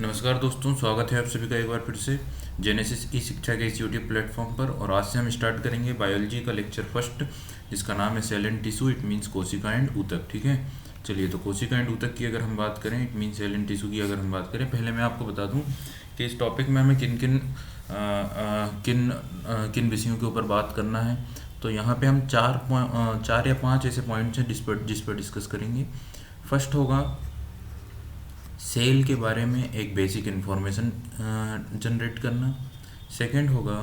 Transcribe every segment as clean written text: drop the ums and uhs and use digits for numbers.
नमस्कार दोस्तों, स्वागत है आप सभी का एक बार फिर से जेनेसिस ई शिक्षा के इस यूट्यूब प्लेटफॉर्म पर। और आज से हम स्टार्ट करेंगे बायोलॉजी का लेक्चर फर्स्ट, जिसका नाम है cell and tissue, it means कोशिका एंड ऊतक। ठीक है, चलिए तो कोशिका एंड ऊतक की अगर हम बात करें, it means cell and tissue की अगर हम बात करें, पहले मैं आपको बता दूं कि इस टॉपिक में हमें किन किन किन विषयों के ऊपर बात करना है। तो यहाँ पे हम चार या पांच ऐसे पॉइंट्स हैं जिस पर डिस्कस करेंगे। फर्स्ट होगा सेल के बारे में एक बेसिक इन्फॉर्मेशन जनरेट करना। सेकंड होगा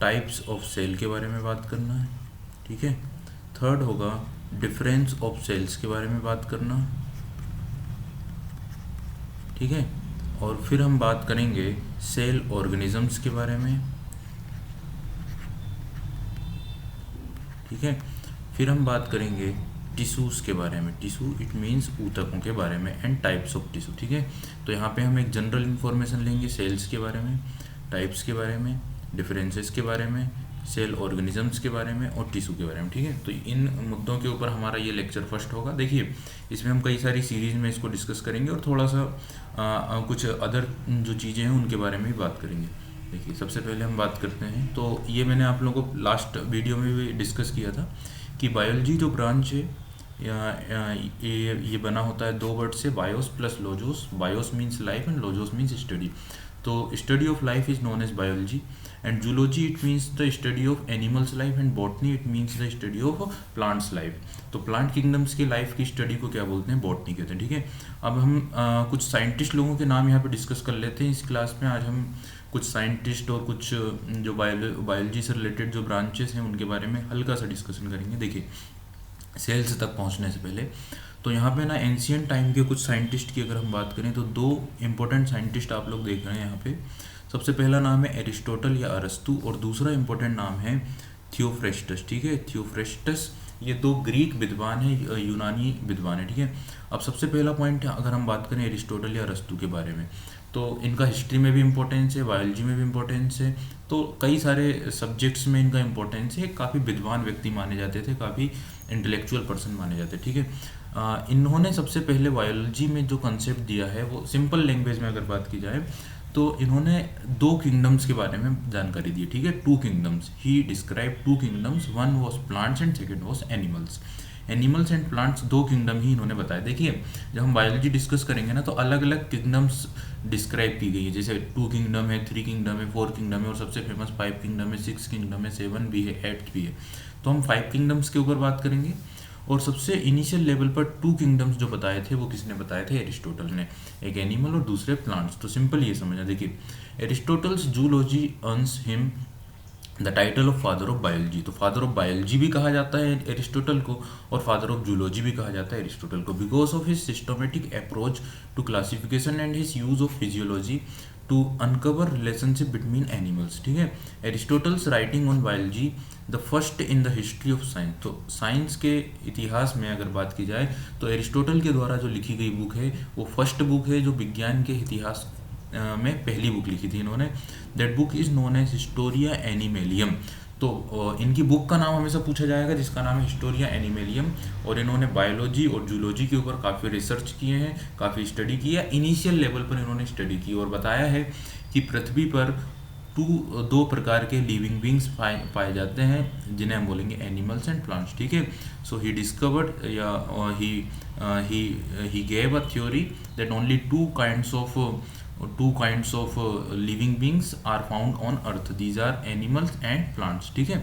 टाइप्स ऑफ सेल के बारे में बात करना है। ठीक है। थर्ड होगा डिफरेंस ऑफ सेल्स के बारे में बात करना। ठीक है। और फिर हम बात करेंगे सेल ऑर्गेनिजम्स के बारे में। ठीक है। फिर हम बात करेंगे टिश्यूज़ के बारे में। टिश्यू इट मीन्स ऊतकों के बारे में एंड टाइप्स ऑफ टिश्यू। ठीक है। तो यहाँ पे हम एक जनरल इन्फॉर्मेशन लेंगे सेल्स के बारे में, टाइप्स के बारे में, डिफरेंसेस के बारे में, सेल ऑर्गेनिजम्स के बारे में और टिश्यू के बारे में। ठीक है। तो इन मुद्दों के ऊपर हमारा ये लेक्चर फर्स्ट होगा। देखिए, इसमें हम कई सारी सीरीज में इसको डिस्कस करेंगे और थोड़ा सा कुछ अदर जो चीज़ें हैं उनके बारे में भी बात करेंगे। देखिए, सबसे पहले हम बात करते हैं, तो ये मैंने आप लोगों को लास्ट वीडियो में भी डिस्कस किया था कि बायोलॉजी जो ब्रांच है ये बना होता है दो वर्ड से, bios plus logos. Bios means life and logos means study. तो study of life is known as biology and zoology it means the study of animals life and botany it means the study of plants life. तो plant kingdoms की life की study को क्या बोलते हैं? Botany कहते हैं। ठीक है। अब हम कुछ साइंटिस्ट लोगों के नाम यहाँ पे डिस्कस कर लेते हैं इस क्लास में। आज हम कुछ साइंटिस्ट और कुछ जो बायोलॉजी से रिलेटेड जो ब्रांचेस हैं उनके बारे में हल्का सा डिस्कशन करेंगे। देखिए, सेल्स तक पहुंचने से पहले तो यहाँ पे ना एंशियंट टाइम के कुछ साइंटिस्ट की अगर हम बात करें तो दो इम्पोर्टेंट साइंटिस्ट आप लोग देख रहे हैं यहाँ पे। सबसे पहला नाम है एरिस्टोटल या अरस्तु और दूसरा इम्पोर्टेंट नाम है थियोफ्रेस्टस। ठीक है, थियोफ्रेस्टस। ये दो ग्रीक विद्वान हैं, यूनानी विद्वान है। ठीक है। अब सबसे पहला पॉइंट अगर हम बात करें एरिस्टोटल या अरस्तु के बारे में, तो इनका हिस्ट्री में भी इम्पोर्टेंस है, बायोलॉजी में भी इम्पोर्टेंस है, तो कई सारे सब्जेक्ट्स में इनका इम्पोर्टेंस है। काफ़ी विद्वान व्यक्ति माने जाते थे, काफ़ी इंटेलेक्चुअल पर्सन माने जाते। ठीक है। इन्होंने सबसे पहले बायोलॉजी में जो कंसेप्ट दिया है वो सिंपल लैंग्वेज में अगर बात की जाए तो इन्होंने दो किंगडम्स के बारे में जानकारी दी। ठीक है, to kingdoms. He describe to kingdoms, one was plants and second was animals. Animals and plants दो किंगडम ही इन्होंने बताया। देखिए, जब हम बायोलॉजी डिस्कस करेंगे ना तो अलग अलग किंगडम्स डिस्क्राइब की गई है, जैसे टू किंगडम है, थ्री किंगडम है, फोर किंगडम है और सबसे फेमस फाइव किंगडम है, सिक्स किंगडम है, सेवन भी है, एट्थ भी है। तो हम फाइव किंगडम्स के ऊपर बात करेंगे और सबसे इनिशियल लेवल पर टू किंगडम्स जो बताए थे वो किसने बताए थे? एरिस्टोटल ने। एक एनिमल और दूसरे प्लांट्स। तो सिंपल ये समझना। देखिए, Aristotle's zoology earns him the title of father of biology. तो फादर ऑफ बायोलॉजी भी कहा जाता है एरिस्टोटल को और फादर ऑफ जूलॉजी भी कहा जाता है एरिस्टोटल को, because of his systematic approach to classification and his use of physiology to uncover relationship between animals. ठीक है। Aristotle's writing on biology the first in the history of science. तो science के इतिहास में अगर बात की जाए तो एरिस्टोटल के द्वारा जो लिखी गई बुक है वो फर्स्ट बुक है जो विज्ञान के इतिहास में पहली बुक लिखी थी इन्होंने। That book is known as Historia Animalium. तो इनकी बुक का नाम हमेशा पूछा जाएगा जिसका नाम है हिस्टोरिया एनिमेलियम। और इन्होंने बायोलॉजी और जूलॉजी के ऊपर काफ़ी रिसर्च किए हैं, काफ़ी स्टडी किया। इनिशियल लेवल पर इन्होंने स्टडी की और बताया है कि पृथ्वी पर दो प्रकार के लिविंग बींग्स पाए जाते हैं जिन्हें हम बोलेंगे एनिमल्स एंड प्लांट्स। ठीक है। सो ही डिस्कवर्ड या he gave a theory that only two kinds of living beings are found on earth. These are animals and plants. ठीक है।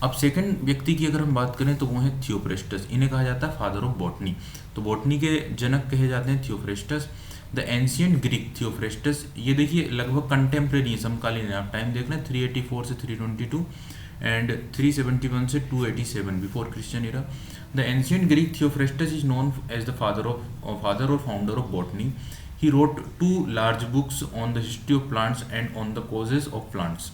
अब सेकंड व्यक्ति की अगर हम बात करें तो वो है थियोफ्रेस्टस। इन्हें कहा जाता है फादर ऑफ बॉटनी। तो बॉटनी के जनक कहे जाते हैं Theophrastus. The ancient Greek Theophrastus, ये देखिए लगभग कंटेम्प्रेरी समकालीन है। आप टाइम देख रहे हैं 384 से 322 एंड 371 से 287 before Christian era. The ancient Greek Theophrastus is known as the father और founder of botany. He wrote two large books on the history of plants and on the causes of plants.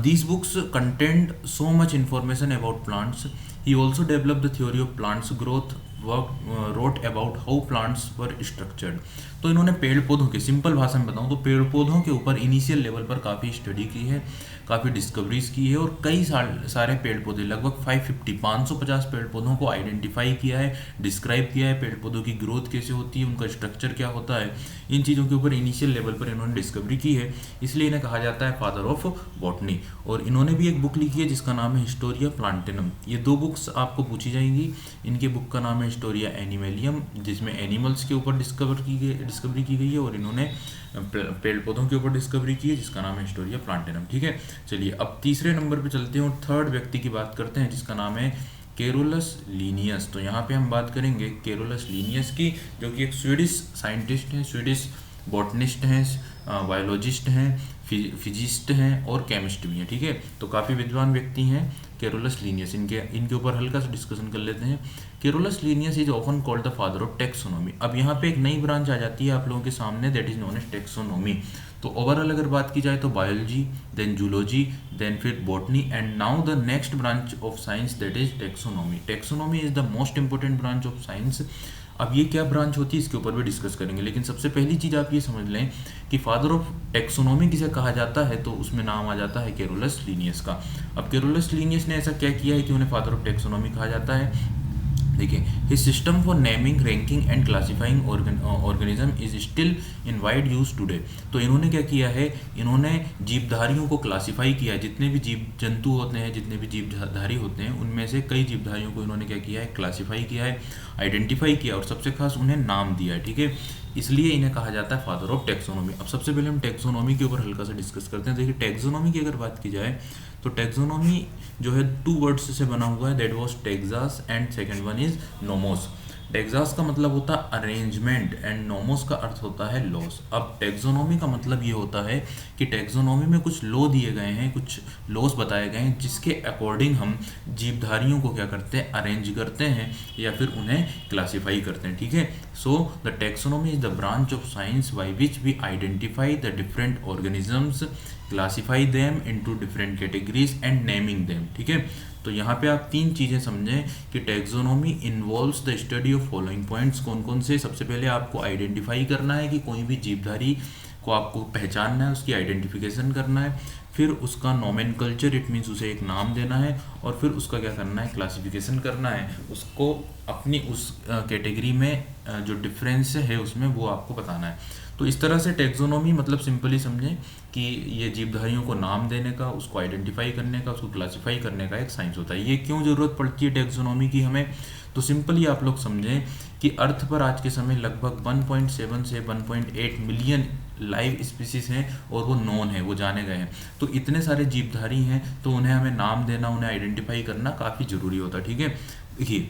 These books contained so much information about plants. He also developed the theory of plants growth wrote about how plants were structured। तो इन्होंने पेड़ पौधों के, simple भाषा में बताऊं तो पेड़ पौधों के ऊपर इनिशियल लेवल पर काफ़ी स्टडी की है, काफ़ी डिस्कवरीज की है, और कई सारे पेड़ पौधे, लगभग 550 पेड़ पौधों को आइडेंटिफाई किया है, डिस्क्राइब किया है, पेड़ पौधों की ग्रोथ कैसे होती है, उनका स्ट्रक्चर क्या होता है, इन चीज़ों के ऊपर इनिशियल लेवल पर इन्होंने डिस्कवरी की है, इसलिए इन्हें कहा जाता है फादर ऑफ बॉटनी। और इन्होंने भी एक बुक लिखी है जिसका नाम है हिस्टोरिया प्लांटेनम। ये दो बुक्स आपको पूछी जाएंगी। इनके बुक का नाम है हिस्टोरिया एनिमलियम, जिसमें एनिमल्स के ऊपर डिस्कवरी की गई है, और इन्होंने पेड़ पौधों के ऊपर डिस्कवरी की है जिसका नाम है हिस्टोरिया प्लांटेनम। ठीक है, चलिए अब तीसरे नंबर पे चलते हैं और थर्ड व्यक्ति की बात करते हैं जिसका नाम है केरोलस लीनियस। तो यहाँ पे हम बात करेंगे केरोलस लीनियस की, जो कि एक स्वीडिश साइंटिस्ट हैं, स्वीडिश बॉटनिस्ट हैं, बायोलॉजिस्ट हैं, फिजिस्ट हैं और केमिस्ट भी हैं। ठीक है, तो काफ़ी विद्वान व्यक्ति हैं केरोलस लीनियस। इनके ऊपर हल्का सा डिस्कशन कर लेते हैं। Carolus Linnaeus is often called the father of taxonomy. अब यहाँ पे एक नई ब्रांच आ जाती है आप लोगों के सामने, that is known as taxonomy. तो ओवरऑल अगर बात की जाए तो बायोलॉजी, देन जूलॉजी, देन फिर botany, and now the next branch of science that is taxonomy. Taxonomy is the most important branch of science. अब ये क्या ब्रांच होती है इसके ऊपर भी डिस्कस करेंगे, लेकिन सबसे पहली चीज़ आप ये समझ लें कि फादर ऑफ टेक्सोनॉमी किसे कहा जाता है, तो उसमें नाम आ जाता है केरोलस लीनियस का। अब केरोलस लीनियस ने ऐसा क्या किया है कि उन्हें फादर ऑफ टेक्सोनॉमी कहा जाता है? देखिए, his system for naming, ranking and classifying organism is still in wide use today. तो इन्होंने क्या किया है, इन्होंने जीवधारियों को क्लासिफाई किया है। जितने भी जीव जंतु होते हैं, जितने भी जीवधारी होते हैं, उनमें से कई जीवधारियों को इन्होंने क्या किया है, क्लासिफाई किया है, आइडेंटिफाई किया, और सबसे खास उन्हें नाम दिया है। ठीक है, इसलिए इन्हें कहा जाता है फादर ऑफ टेक्सोनॉमी। अब सबसे पहले हम टेक्सोनॉमी के ऊपर हल्का सा डिस्कस करते हैं। देखिए, टेक्सोनॉमी की अगर बात की जाए तो टेक्सोनॉमी जो है 2 वर्ड्स से बना हुआ है, that was Texas and second one is nomos. Texas का मतलब होता है अरेंजमेंट एंड नोमोस का अर्थ होता है लॉस। अब टेक्सोनॉमी का मतलब ये होता है कि टेक्सोनॉमी में कुछ लॉ दिए गए हैं, कुछ लॉस बताए गए हैं, जिसके अकॉर्डिंग हम जीवधारियों को क्या करते हैं, अरेंज करते हैं या फिर उन्हें क्लासीफाई करते हैं। ठीक है, so the taxonomy is the branch of science by which we identify the different organisms, classify them into different categories and naming them. ठीक है, तो यहाँ पे आप 3 चीज़ें समझें कि taxonomy involves the study of following points. कौन कौन से? सबसे पहले आपको आइडेंटिफाई करना है कि कोई भी जीवधारी को आपको पहचानना है, उसकी आइडेंटिफिकेशन करना है, फिर उसका नोमेनकल्चर, इट मीन्स उसे एक नाम देना है, और फिर उसका क्या करना है, क्लासिफिकेशन करना है, उसको अपनी उस कैटेगरी में जो डिफरेंस है उसमें वो आपको बताना है। तो इस तरह से टेक्सोनॉमी मतलब सिंपली समझें कि ये जीवधारियों को नाम देने का, उसको आइडेंटिफाई करने का, उसको क्लासिफाई करने का एक साइंस होता है। ये क्यों ज़रूरत पड़ती है टेक्सोनॉमी की हमें? तो सिंपली आप लोग समझें कि अर्थ पर आज के समय लगभग 1.7 से 1.8 मिलियन लाइव स्पीसीज हैं, और वो नोन है, वो जाने गए हैं। तो इतने सारे जीवधारी हैं, तो उन्हें हमें नाम देना, उन्हें आइडेंटिफाई करना काफ़ी ज़रूरी होता है। ठीक है, देखिए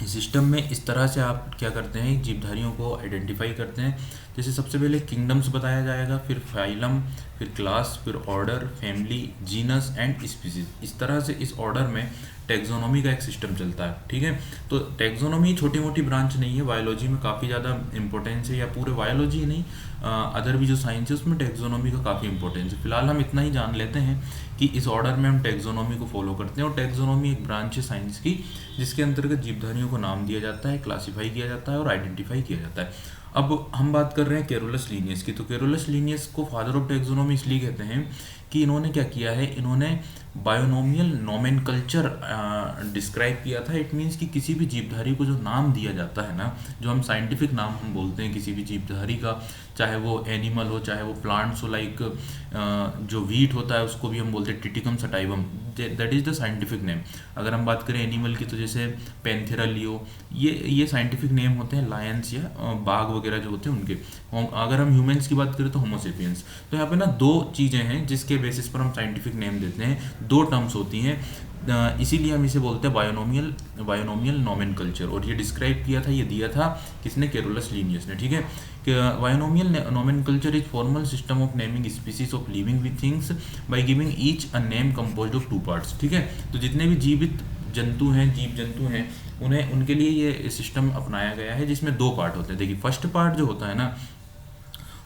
इस सिस्टम में इस तरह से आप क्या करते हैं, जीवधारियों को आइडेंटिफाई करते हैं। जैसे सबसे पहले किंगडम्स बताया जाएगा, फिर फाइलम, फिर क्लास, फिर order, family, genus and species. इस तरह से इस ऑर्डर में टेक्सोनॉमी का एक सिस्टम चलता है। ठीक है, तो टेक्सोनॉमी छोटी मोटी ब्रांच नहीं है, बायोलॉजी में काफ़ी ज़्यादा इंपॉर्टेंस है, या पूरे बायोलॉजी ही नहीं, अदर भी जो साइंस है उसमें टेक्सोनॉमी का काफ़ी इंपॉर्टेंस है। फिलहाल हम इतना ही जान लेते हैं कि इस ऑर्डर में हम टेक्सोनॉमी को फॉलो करते हैं, और टेक्सोनॉमी एक ब्रांच है साइंस की जिसके अंतर्गत जीवधारियों को नाम दिया जाता है, क्लासीफाई किया जाता है और आइडेंटिफाई किया जाता है। अब हम बात कर रहे हैं केरोलस लीनियस की। तो केरोलस लीनियस को फादर ऑफ टेक्सोनॉमी इसलिए कहते हैं कि इन्होंने क्या किया है, इन्होंने बायोनोमियल नोमेनकल्चर डिस्क्राइब किया था। इट मीन्स कि किसी भी जीवधारी को जो नाम दिया जाता है ना, जो हम साइंटिफिक नाम हम बोलते हैं किसी भी जीवधारी का, चाहे वो एनिमल हो, चाहे वो प्लांट्स हो, लाइक जो वीट होता है उसको भी हम बोलते हैं Triticum sativum, that is the scientific name. अगर हम बात करें एनिमल की तो जैसे पैंथेरा लियो, ये साइंटिफिक नेम होते हैं, लायंस या बाघ वगैरह जो होते हैं उनके। अगर हम ह्यूमंस की बात करें तो होमोसेपियंस। तो यहाँ पे ना 2 चीज़ें हैं जिसके बेसिस पर हम साइंटिफिक नेम देते हैं, 2 टर्म्स होती हैं, इसीलिए हम इसे बोलते हैं बायोनोमियल नोमेनकल्चर। और ये डिस्क्राइब किया था, ये दिया था किसने, केरोलस लीनियस ने। ठीक है, binomial nomenclature is formal system of naming species of living things by giving each a name composed of 2 parts. ठीक है, तो जितने भी जीवित जंतु हैं उन्हें, उनके लिए ये सिस्टम अपनाया गया है जिसमें 2 पार्ट होते हैं। देखिए, फर्स्ट पार्ट जो होता है ना,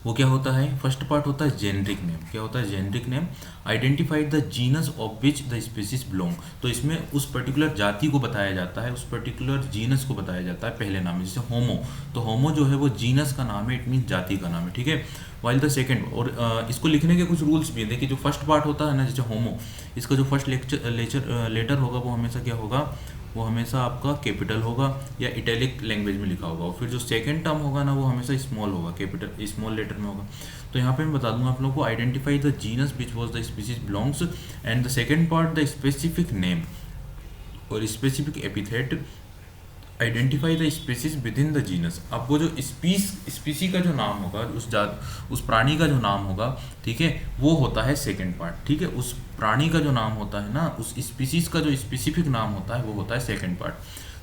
वो क्या होता है, फर्स्ट पार्ट होता है जेनरिक नेम। क्या होता है generic name, identified the genus of which the species belong. तो इसमें उस पर्टिकुलर जाति को बताया जाता है, उस पर्टिकुलर जीनस को बताया जाता है पहले नाम में। जैसे होमो, तो होमो जो है वो जीनस का नाम है, इट मीन जाति का नाम है, ठीक है। वाइल द सेकेंड, और इसको लिखने के कुछ रूल्स भी हैं। देखिए जो फर्स्ट पार्ट होता है ना, जैसे होमो, इसका जो फर्स्ट लेटर होगा वो हमेशा क्या होगा, वो हमेशा आपका कैपिटल होगा या इटैलिक लैंग्वेज में लिखा होगा। और फिर जो सेकंड टर्म होगा ना, वो हमेशा स्मॉल होगा, कैपिटल स्मॉल लेटर में होगा। तो यहाँ पे मैं बता दूंगा आप लोगों को, identify the genus which was the species belongs, and the second part the specific name और specific epithet, identify the species within the genus. अब वो जो स्पीसी का जो नाम होगा, उस प्राणी का जो नाम होगा, ठीक है, वो होता है सेकंड पार्ट, ठीक है। उस प्राणी का जो नाम होता है ना, उस स्पीसीज का जो स्पेसिफिक नाम होता है वो होता है सेकंड पार्ट।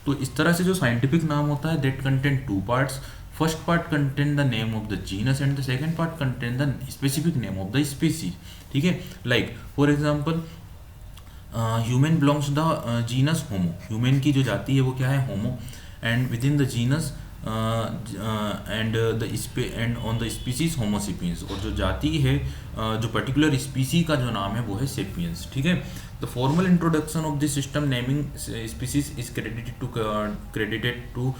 तो इस तरह से जो साइंटिफिक नाम होता है, that contain two parts. First part contain the name of the genus and the second part contain the specific name of the species, ठीक है। Like for example, human belongs the genus Homo, human की जो जाति है वो क्या है, Homo, and within the genus and on the species Homo sapiens, और जो जाति है, जो पर्टिकुलर स्पीसी का जो नाम है वो है सेपियंस, ठीक है। The formal introduction of this system naming species is credited to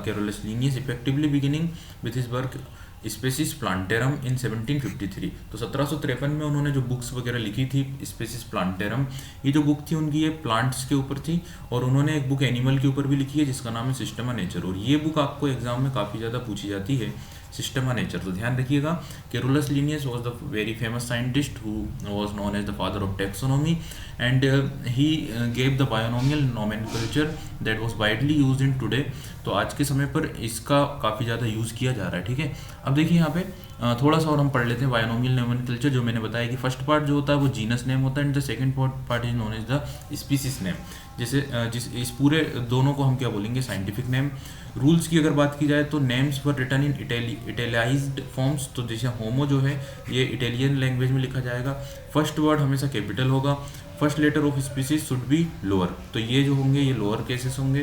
Carolus Linnaeus, effectively beginning with his work Species Plantarum in 1753। तो 1753 में उन्होंने जो बुक्स वगैरह लिखी थी, स्पेसिस प्लांटेरम, ये जो बुक थी उनकी ये प्लांट्स के ऊपर थी। और उन्होंने एक बुक एनिमल के ऊपर भी लिखी है जिसका नाम है सिस्टमा नेचर, और ये बुक आपको एग्जाम में काफ़ी ज़्यादा पूछी जाती है, सिस्टमा नेचर। तो ध्यान रखिएगा, Carolus Linnaeus was the very famous scientist who was known as the father of taxonomy, and he gave the binomial nomenclature that was widely use in today. तो आज के समय पर इसका काफ़ी ज़्यादा यूज़ किया जा रहा है, ठीक है। अब देखिए यहाँ पे थोड़ा सा और हम पढ़ लेते हैं बायोनोमियल नोमेनक्लेचर। जो मैंने बताया कि फर्स्ट पार्ट जो होता है वो जीनस नेम होता है, and the second part is known as the species name. जैसे इस पूरे दोनों को हम क्या बोलेंगे, साइंटिफिक नेम। रूल्स की अगर बात की जाए तो names were written in italicised forms. तो जैसे होमो जो है ये इटालियन लैंग्वेज में लिखा जाएगा, फर्स्ट वर्ड हमेशा कैपिटल होगा, first letter of species should be lower. तो ये जो होंगे ये लोअर केसेस होंगे।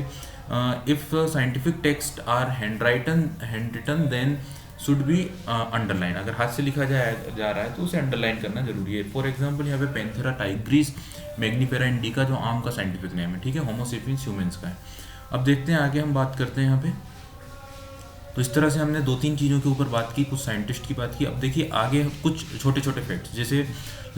If scientific text are hand written then should be underline. अगर हाथ से लिखा जा रहा है तो उसे अंडरलाइन करना जरूरी है। फॉर एग्जांपल यहाँ पे पैंथेरा टाइग्रिस मैग्निफेरा इंडिका जो आम का साइंटिफिक नेम है, ठीक है, होमो सेपियंस ह्यूमंस का है। अब देखते हैं आगे हम बात करते हैं यहाँ पे। तो इस तरह से हमने 2-3 चीज़ों के ऊपर बात की, कुछ साइंटिस्ट की बात की। अब देखिए आगे कुछ छोटे छोटे फैक्ट्स, जैसे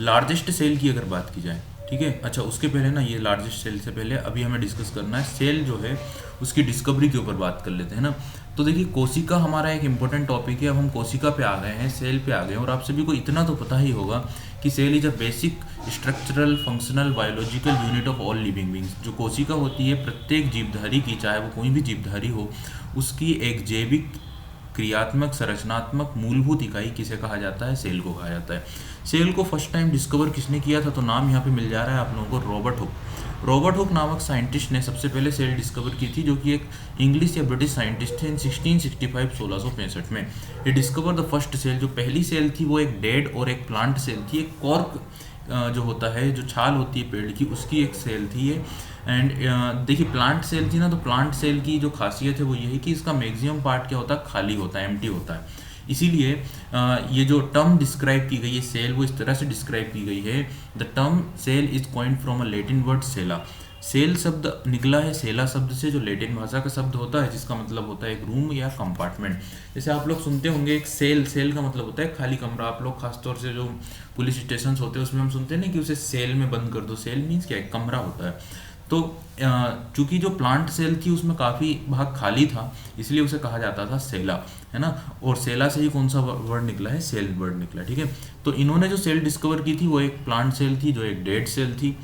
लार्जेस्ट सेल की अगर बात की जाए, ठीक है। अच्छा उसके पहले ना, ये लार्जेस्ट सेल से पहले अभी हमें डिस्कस करना है सेल जो है उसकी डिस्कवरी के ऊपर बात कर लेते हैं ना। तो देखिए कोशिका हमारा एक इंपॉर्टेंट टॉपिक है। अब हम कोशिका पे आ गए हैं, सेल पे आ गए हैं, और आप सभी को इतना तो पता ही होगा कि cell is a basic structural functional biological unit of all living beings. जो कोशिका होती है प्रत्येक जीवधारी की, चाहे वो कोई भी जीवधारी हो, उसकी एक जैविक क्रियात्मक संरचनात्मक मूलभूत इकाई किसे कहा जाता है, सेल को कहा जाता है। सेल को फर्स्ट टाइम डिस्कवर किसने किया था, तो नाम यहाँ पे मिल जा रहा है आप लोगों को, रॉबर्ट हुक। रॉबर्ट हुक नामक साइंटिस्ट ने सबसे पहले सेल डिस्कवर की थी, जो कि एक इंग्लिश या ब्रिटिश साइंटिस्ट थे इन 1665 में। ये डिस्कवर द फर्स्ट सेल, जो पहली सेल थी वो एक डेड और एक प्लांट सेल थी। एक कॉर्क जो होता है, जो छाल होती है पेड़ की, उसकी एक सेल थी ये। एंड देखिए प्लांट सेल थी ना, तो प्लांट सेल की जो खासियत है वो ये है कि इसका मैक्सिमम पार्ट क्या होता है, खाली होता है, एम्प्टी होता है। इसीलिए ये जो टर्म डिस्क्राइब की गई है सेल, वो इस तरह से डिस्क्राइब की गई है, the term cell is coined from a Latin word cella. Cell शब्द निकला है सेला शब्द से, जो लैटिन भाषा का शब्द होता है, जिसका मतलब होता है एक रूम या कंपार्टमेंट। जैसे आप लोग सुनते होंगे एक सेल का मतलब होता है खाली कमरा। आप लोग खासतौर से जो पुलिस स्टेशन होते हैं उसमें हम सुनते हैं ना कि उसे सेल में बंद कर दो। सेल मीन्स क्या है, कमरा होता है। तो चूंकि जो प्लांट सेल थी उसमें काफ़ी भाग खाली था, इसलिए उसे कहा जाता था सेला, है ना। और सेला से ही कौन सा वर्ड निकला है, सेल वर्ड निकला, ठीक है। तो इन्होंने जो सेल डिस्कवर की थी वो एक प्लांट सेल थी, जो एक डेड सेल थी।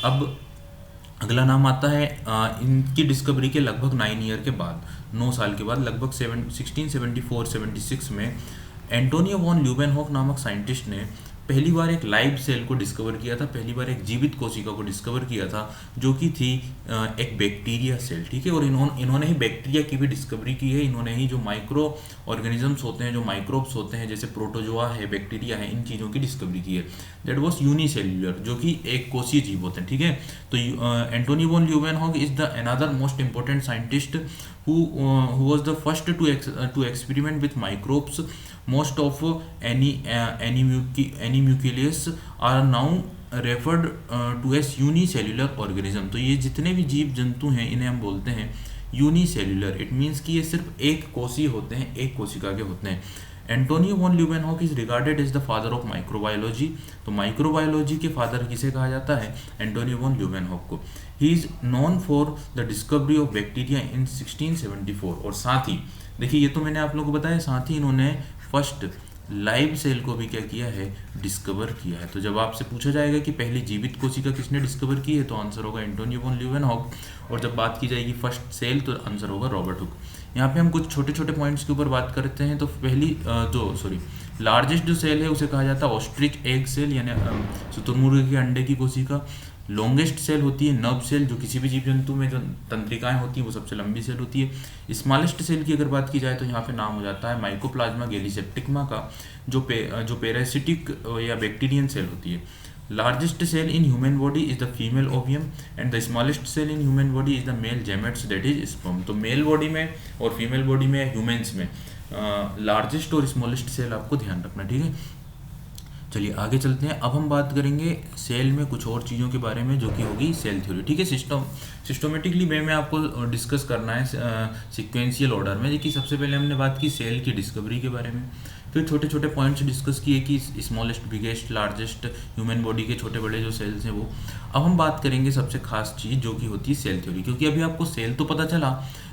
अब अगला नाम आता है इनकी डिस्कवरी के लगभग 9 ईयर के बाद, 9 साल के बाद, लगभग 1674-76 में एंटोनियो वॉन ल्यूवेनहॉक नामक साइंटिस्ट ने पहली बार एक लाइव सेल को डिस्कवर किया था, पहली बार एक जीवित कोशिका को डिस्कवर किया था, जो कि थी एक बैक्टीरिया सेल, ठीक है। और इन्होंने ही बैक्टीरिया की भी डिस्कवरी की है। इन्होंने ही जो माइक्रो ऑर्गेनिजम्स होते हैं, जो माइक्रोब्स होते हैं, जैसे प्रोटोजोआ है, बैक्टीरिया है, इन चीज़ों की डिस्कवरी की है। दैट वॉज यूनिसेल्यूलर, जो कि एक कोशीय जीव होते हैं, ठीक है। तो Antonio von Leeuwenhoek is the another most important scientist who was the first to experiment with microbes. Most of animalcules are now referred to as unicellular organism. तो ये जितने भी जीव जंतु हैं इन्हें हम बोलते हैं यूनिसेल्युलर। इट मीन्स कि ये सिर्फ एक कोशी होते हैं, एक कोशिका के होते हैं। Antonie van Leeuwenhoek is regarded as the father of microbiology. तो माइक्रोबायोलॉजी के फादर किसे कहा जाता है? एंटोनियो वॉन ल्यूमेनहॉक को। He is known for the discovery of bacteria in 1674। और साथ ही देखिए, ये तो मैंने आप लोगों को बताया, साथ ही इन्होंने फर्स्ट लाइव सेल को भी क्या किया है? डिस्कवर किया है। तो जब आपसे पूछा जाएगा कि पहली जीवित कोशिका किसने डिस्कवर की है, तो आंसर होगा एंटोनियो वॉन ल्यूमेनहॉक। और जब बात की जाएगी फर्स्ट सेल, तो आंसर होगा रॉबर्ट हुक। यहाँ पे हम कुछ छोटे छोटे पॉइंट्स के ऊपर बात करते हैं। तो पहली लार्जेस्ट जो सेल है उसे कहा जाता है ऑस्ट्रिच एग सेल, यानी शुतुरमुर्ग के अंडे की कोशिका। लॉन्गेस्ट सेल होती है नर्व सेल, जो किसी भी जीव जंतु में जो तंत्रिकाएं होती हैं वो सबसे लंबी सेल होती है। स्मॉलेस्ट सेल की अगर बात की जाए तो यहाँ पे नाम हो जाता है माइकोप्लाज्मा गैलीसेप्टिकमा का, जो पैरासिटिक या बैक्टीरियन सेल होती है। Largest cell in human body is the female ovum and the smallest cell in human body is the male gametes, that is sperm. तो मेल बॉडी में और फीमेल बॉडी में, humans में largest और smallest cell आपको ध्यान रखना, ठीक है। चलिए आगे चलते हैं। अब हम बात करेंगे सेल में कुछ और चीज़ों के बारे में, जो कि होगी सेल थ्योरी, ठीक है। सिस्टमेटिकली वे में आपको डिस्कस करना है सिक्वेंशियल ऑर्डर में। देखिए, सबसे पहले हमने बात की सेल की डिस्कवरी के बारे में, फिर छोटे छोटे पॉइंट्स डिस्कस किए कि smallest, biggest, largest, human body के छोटे बड़े जो सेल्स हैं वो। अब हम बात करेंगे सबसे खास चीज़, जो कि होती है सेल थ्योरी। क्योंकि अभी आपको सेल तो पता चला,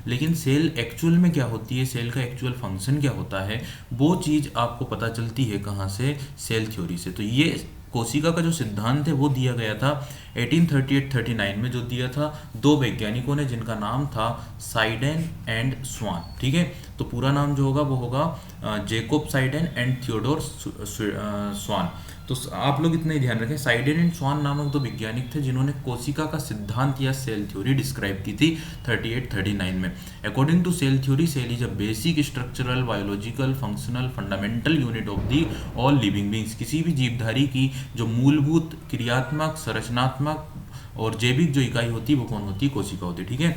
लेकिन सेल एक्चुअल में क्या होती है, सेल का एक्चुअल फंक्शन क्या होता है, वो चीज़ आपको पता चलती है कहाँ से? सेल थ्योरी से। तो ये कोशिका का जो सिद्धांत है वो दिया गया था 1838-39 में, जो दिया था दो वैज्ञानिकों ने, जिनका नाम था साइडेन एंड स्वान, ठीक है। तो पूरा नाम जो होगा वो होगा जेकोब साइडेन एंड थियोडोर स्वान। तो आप लोग इतना ही ध्यान रखें, साइडेन एंड स्वान नामक दो वैज्ञानिक थे जिन्होंने कोशिका का सिद्धांत या सेल थ्योरी डिस्क्राइब की थी 38-39 में। According to cell theory, cell is a basic structural, biological, functional, fundamental unit of the all living beings. किसी भी जीवधारी की जो मूलभूत क्रियात्मक, संरचनात्मक और जैविक जो इकाई होती है वो कौन होती है? कोशिका होती है, ठीक है।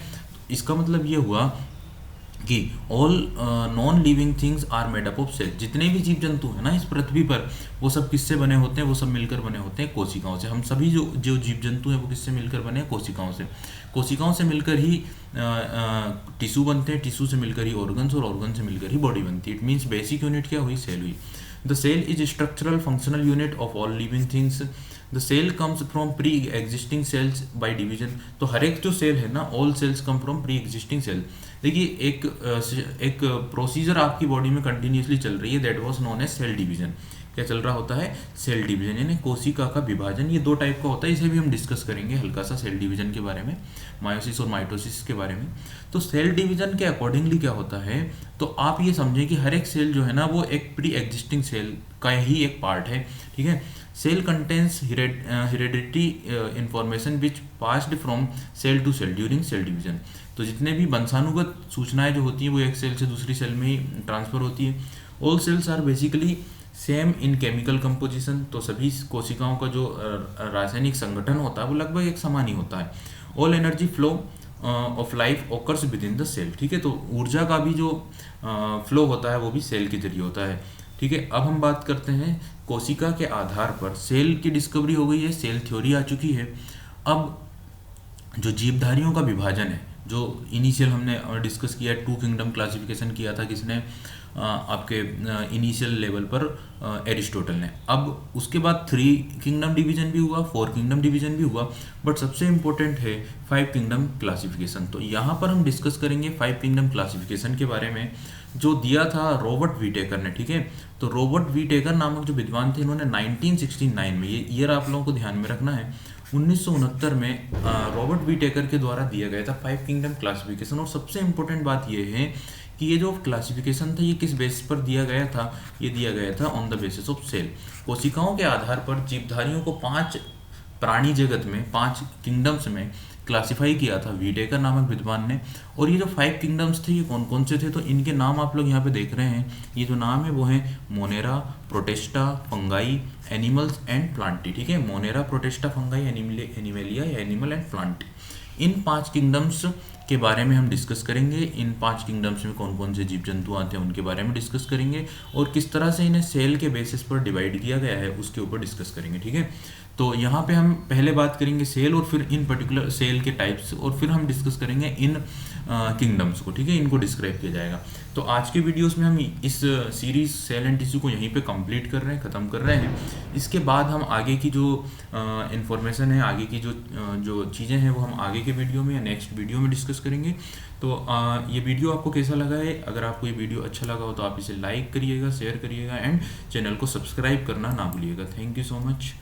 इसका मतलब ये हुआ कि all non living things are made up of cell. जितने भी जीव जंतु हैं ना इस पृथ्वी पर, वो सब किससे बने होते हैं? वो सब मिलकर बने होते हैं कोशिकाओं से। हम सभी जो जो जीव जंतु हैं वो किससे मिलकर बने हैं? कोशिकाओं से। कोशिकाओं से मिलकर ही टिश्यू बनते हैं, टिश्यू से मिलकर ही ऑर्गन्स, और ऑर्गन से मिलकर ही बॉडी बनती है। इट मीन्स बेसिक यूनिट क्या हुई? सेल हुई। The cell is structural functional unit of all living things. The cell comes from pre existing cells by division. तो हर एक जो सेल है ना, all cells come from pre existing cell. देखिए, एक प्रोसीजर आपकी बॉडी में कंटिन्यूसली चल रही है, that was known as cell division. क्या चल रहा होता है? सेल डिवीजन, यानी कोशिका का विभाजन। ये दो टाइप का होता है, इसे भी हम डिस्कस करेंगे हल्का सा सेल डिवीजन के बारे में, मायोसिस और माइटोसिस के बारे में। तो सेल डिवीजन के अकॉर्डिंगली क्या होता है, तो आप ये समझें कि हर एक सेल जो है ना वो एक प्री एग्जिस्टिंग सेल का ही एक पार्ट है, ठीक है। Cell contains heredity information which passed from cell to cell during cell division. तो जितने भी वंशानुगत सूचनाएं जो होती हैं वो एक सेल से दूसरी सेल में ही ट्रांसफर होती है। All cells are basically same in chemical composition. तो सभी कोशिकाओं का जो रासायनिक संगठन होता है वो लगभग एक समान ही होता है। All energy flow of life occurs within the cell, ठीक है। तो ऊर्जा का भी जो फ्लो होता है वो भी सेल के जरिए होता है, ठीक है। अब हम बात करते हैं कोशिका के आधार पर सेल की डिस्कवरी हो गई है, सेल थ्योरी आ चुकी है। अब जो जीवधारियों का विभाजन है, जो इनिशियल हमने डिस्कस किया, 2 किंगडम क्लासिफिकेशन किया था किसने? आपके इनिशियल लेवल पर एरिस्टोटल ने। अब उसके बाद 3 किंगडम डिवीजन भी हुआ, 4 किंगडम डिवीजन भी हुआ, बट सबसे इम्पोर्टेंट है 5 किंगडम क्लासिफिकेशन। तो यहाँ पर हम डिस्कस करेंगे 5 किंगडम क्लासिफिकेशन के बारे में, जो दिया था रॉबर्ट व्हिटेकर ने, ठीक है। तो रॉबर्ट व्हिटेकर नामक जो विद्वान थे, इन्होंने 1969 में, ये ईयर आप लोगों को ध्यान में रखना है, 1969 में रॉबर्ट व्हिटेकर के द्वारा दिया गया था 5 किंगडम क्लासिफिकेशन। और सबसे इम्पोर्टेंट बात ये है कि ये जो क्लासिफिकेशन था ये किस बेसिस पर दिया गया था? ये दिया गया था on the basis of cell. कोशिकाओं के आधार पर जीवधारियों को 5 प्राणी जगत में, 5 किंगडम्स में क्लासिफाई किया था व्हिटेकर नामक विद्वान ने। और ये जो 5 किंगडम्स थे ये कौन कौन से थे? तो इनके नाम आप लोग यहाँ पे देख रहे हैं। ये जो नाम है वो है Monera, Protista, fungi, animals and Plantae, ठीक है। मोनेरा, प्रोटेस्टा, फंगाई, एनिमेलिया या animal and Plantae. In 5 kingdoms के बारे में हम डिस्कस करेंगे। इन 5 किंगडम्स में कौन कौन से जीव जंतु आते हैं उनके बारे में डिस्कस करेंगे, और किस तरह से इन्हें सेल के बेसिस पर डिवाइड किया गया है उसके ऊपर डिस्कस करेंगे। ठीक है, तो यहाँ पे हम पहले बात करेंगे सेल, और फिर इन पर्टिकुलर सेल के टाइप्स, और फिर हम डिस्कस करेंगे इन किंगडम्स को। ठीक है, इनको डिस्क्राइब किया जाएगा। तो आज के वीडियोस में हम इस सीरीज सेल एंड टिश्यू को यहीं पे कंप्लीट कर रहे हैं, ख़त्म कर रहे हैं। इसके बाद हम आगे की जो इन्फॉर्मेशन है, आगे की जो चीज़ें हैं वो हम आगे के वीडियो में या नेक्स्ट वीडियो में डिस्कस करेंगे। तो ये वीडियो आपको कैसा लगा है? अगर आपको ये वीडियो अच्छा लगा हो तो आप इसे लाइक करिएगा, शेयर करिएगा, एंड चैनल को सब्सक्राइब करना ना भूलिएगा। Thank you so much.